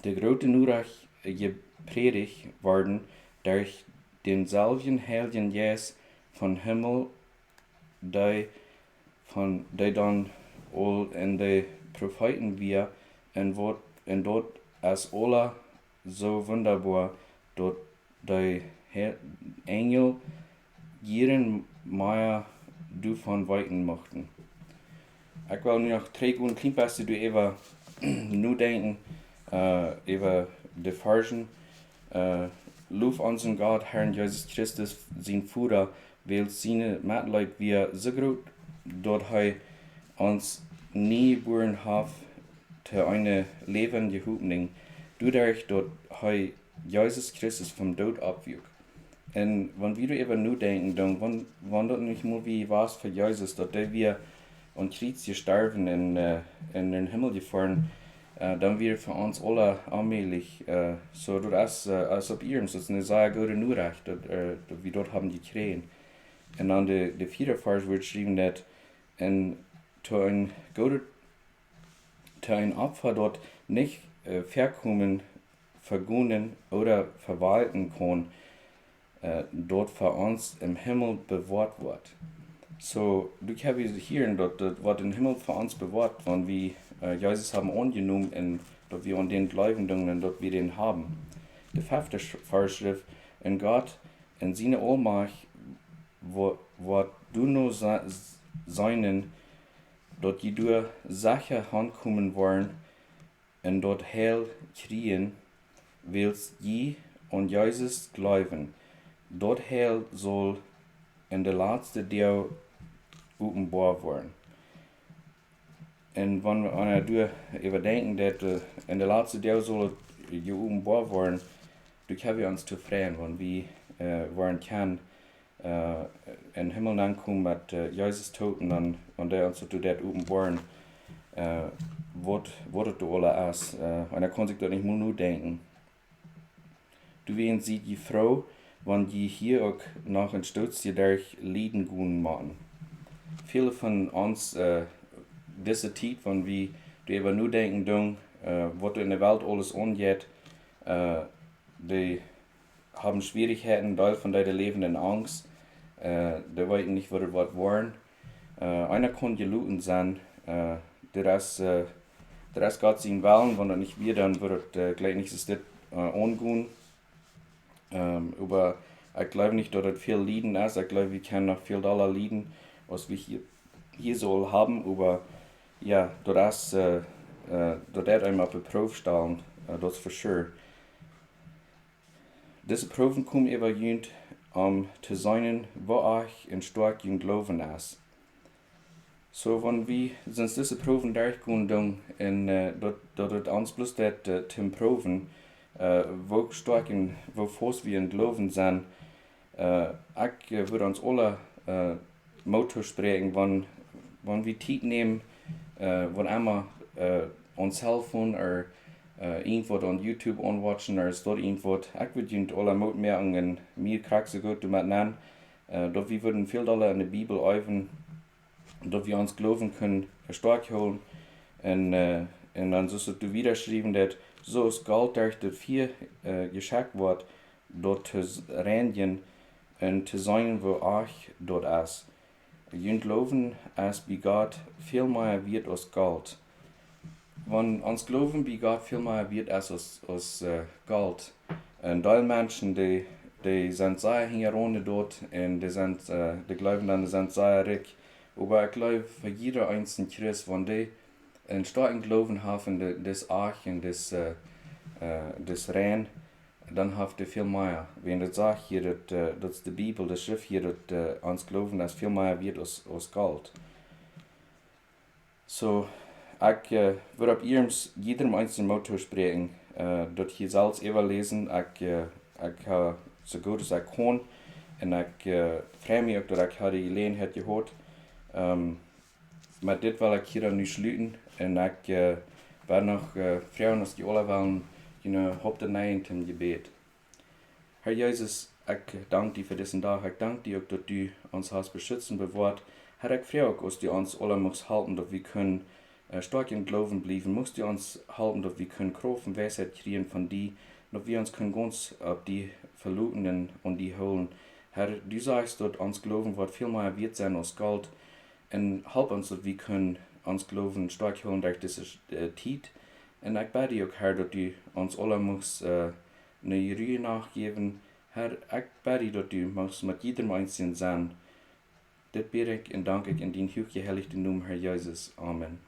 der große Nachricht gepredigt worden durch denselben Heiligen Geist von Himmel, der dann all in die Propheten wir und dort als alle so wunderbar dort die Engel ihren Meier davon weiten mochten. Ich will noch 3 gute Kleinpässe du über nur denken, über die Versen. Lof unseren Gott, Herrn Jesus Christus, sein Führer, weil seine Mitleid wir so groß, dort uns nie geboren hat, zu einer lebenden Hoffnung, dadurch dort Jesus Christus vom Tod abwürg. Und wenn wir über nur denken, dann, wenn dort nicht nur wie was für Jesus, dort wir an Kreuz gestorben in den Himmel gefahren, dann wird für uns alle allmählich, so dort als ob ihr, so ist eine sehr gute Nachricht, dort wir dort haben gekriegt. Und dann der 4. Vers wird geschrieben, dass zu ein Opfer dort nicht verkommen, vergunnen oder verwalten kann. dort für uns im Himmel bewahrt wird. So, du kannst hier, dort wird im Himmel für uns bewahrt, wenn wir Jesus haben angenommen und dort wir an den Glauben und dort wir den haben. Die 5. Vorschrift, in Gott, in seine Allmacht, wo du nur seinen, dort die durch Sache handkommen wollen, und dort heil kriegen, willst je an Jesus glauben. Dort heil soll in der letzte Tag offenbar werden. Und wenn wir überdenken, dass in der letzte Tag soll je offenbar werden, du kannst uns zu freuen, wenn wir wollen können, in den Himmel ankommen mit Jesus Toten, dann, wenn der uns zu das offenbaren, was du alle ist. Und er kann sich da nicht nur denken. Du weißt, sieht die Frau, wenn die hier auch nach einem Sturz durch Lieden gehen machen. Viele von uns, diese Zeit, wenn wir über nur denken, was in der Welt alles angeht, die haben Schwierigkeiten, Teil von der Leben in Angst, die wissen nicht, was das wollen. Einer kann geluten sein, der Rest Gott sein Willen, wenn er nicht wir, dann wird gleich nicht das angehen. Aber ich glaube nicht, dass das viel Lieden ist. Ich glaube, wir können noch viel dollar lieden, was wir hier so haben. Aber ja, das einmal auf die Probe stellen, das ist für sure. Diese Proben kommen über jemand, zu sein, wo euch in stark jung Glauben ist. So, wenn wir sind diese Proben durchgehen, und dort uns bloß das zu proben, wo stark und wo fast wir in Glauben sind, ich würde uns alle Motto sprechen, wenn wir Zeit nehmen, wenn einmal uns helfen oder irgendwo on YouTube anwatchen oder dort irgendwo, ich würde ihnen alle Mut merken und mir kriegt so gut damit nennen, dass wir würden viel in der Bibel üben, dass wir uns Glauben können stark holen und dann so du wieder schreiben, dass so ist Geld durch das 4 geschickt wird, dort zu reinigen und zu sein, wo euch dort ist. Wir glauben, als bei Gott viel mehr wird als Geld. Wenn uns Glauben bei Gott viel mehr wird als Geld, und alle Menschen, die sind sehr hingerunde dort und die glauben dann, die sind sehr reich. Aber ich glaube, für jeder einzelne Christ, wenn die einen starken Glauben haben, das Arch und das Rein, dann habt ihr viel mehr. Wenn das sagt hier, dass die Bibel, das Schrift hier, dass uns Glauben, das viel mehr wird als Geld. So, ich würde auf jedem einzelnen Motto sprechen, dort hier selbst überlesen, ich habe so gut als ich kann, und ich freue mich auch, dass ich die Gelegenheit gehört. Mit dem will ich hier nicht schließen, und ich werde noch freuen, dass die alle wollen, habt ihr nein zum Gebet. Herr Jesus, ich danke dir für diesen Tag, ich danke dir auch, dass du uns hast beschützen bewahrt. Herr, ich freue mich, dass du uns alle musst halten, dass wir können stark im Glauben bleiben, musst du uns halten, dass wir können Kraft und Weisheit kriegen von dir, dass wir uns können ganz auf die verluten und die holen. Herr, du sagst, dass uns Glauben wird viel mehr wert sein als Geld, und help uns, dass wir können uns Glauben stark holen durch diese Zeit. Und ich bitte dich auch, Herr, dass du uns alle musst eine Ruhe nachgeben. Herr, ich bitte dich, dass du musst mit jedem Einzelnen sein. Das bete ich und danke ich in den hochgeheiligten Namen, Herr Jesus. Amen.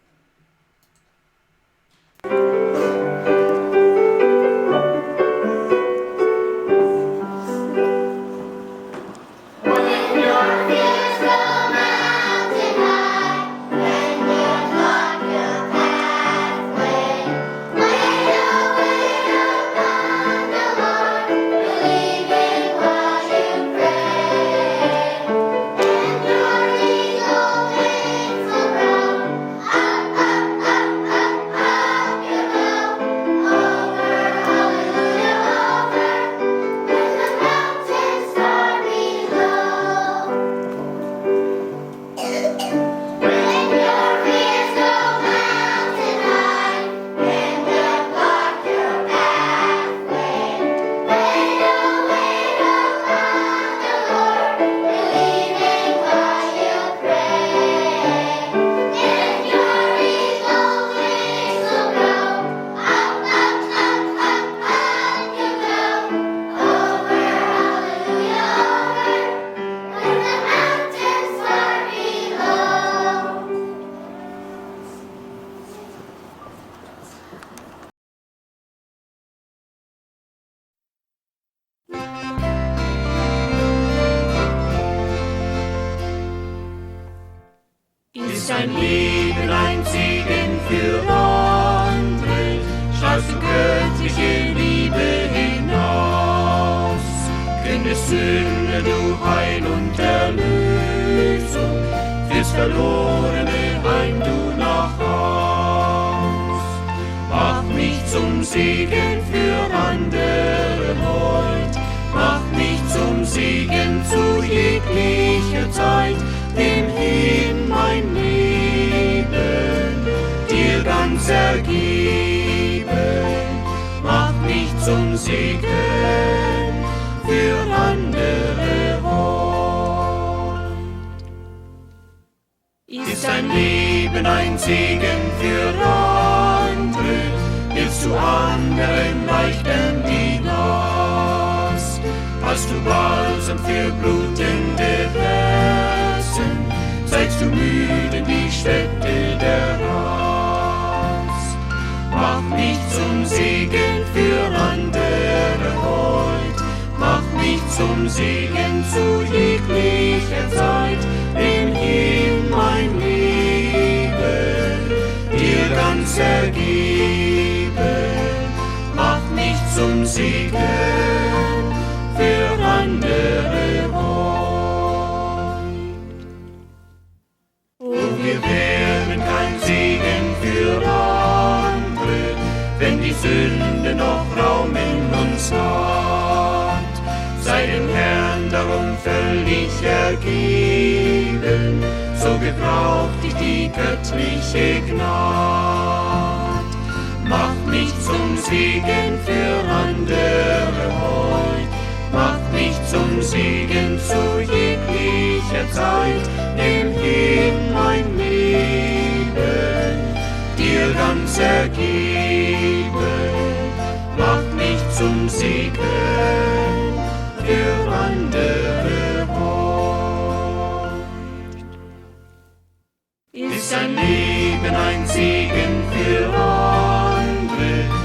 Ist dein Leben ein Segen für andere, strahlst du göttliche Liebe hinaus. Kündest Sünde, du Heil und Erlösung, führst verlorene heim du nach Haus. Mach mich zum Segen für andere heut, mach mich zum Segen zu jeglicher Zeit, dem hin mein Leben dir ganz ergeben. Mach mich zum Segen für andere heut. Ist dein Leben ein Segen für andere, hilfst du anderen leichtern die Last. Hast du Balsam für blutende Herzen, zeigst du müden die Städte der Rast. Mach mich zum Segen für andere heut, mach mich zum Segen zu jeglicher Zeit, dem hin mein Leben dir ganz ergeben. Mach mich zum Segen für andere heut. Und wir wären kein Segen für andere, wenn die Sünde noch Raum in uns hat. Sei dem Herrn darum völlig ergeben, so gebraucht dich die göttliche Gnad. Mach mich zum Segen für andere heut, mach mich zum Segen zu jeglicher Zeit, dem hin mein Leben dir ganz ergeben. Mach mich zum Segen für andere heut. Ist ein Leben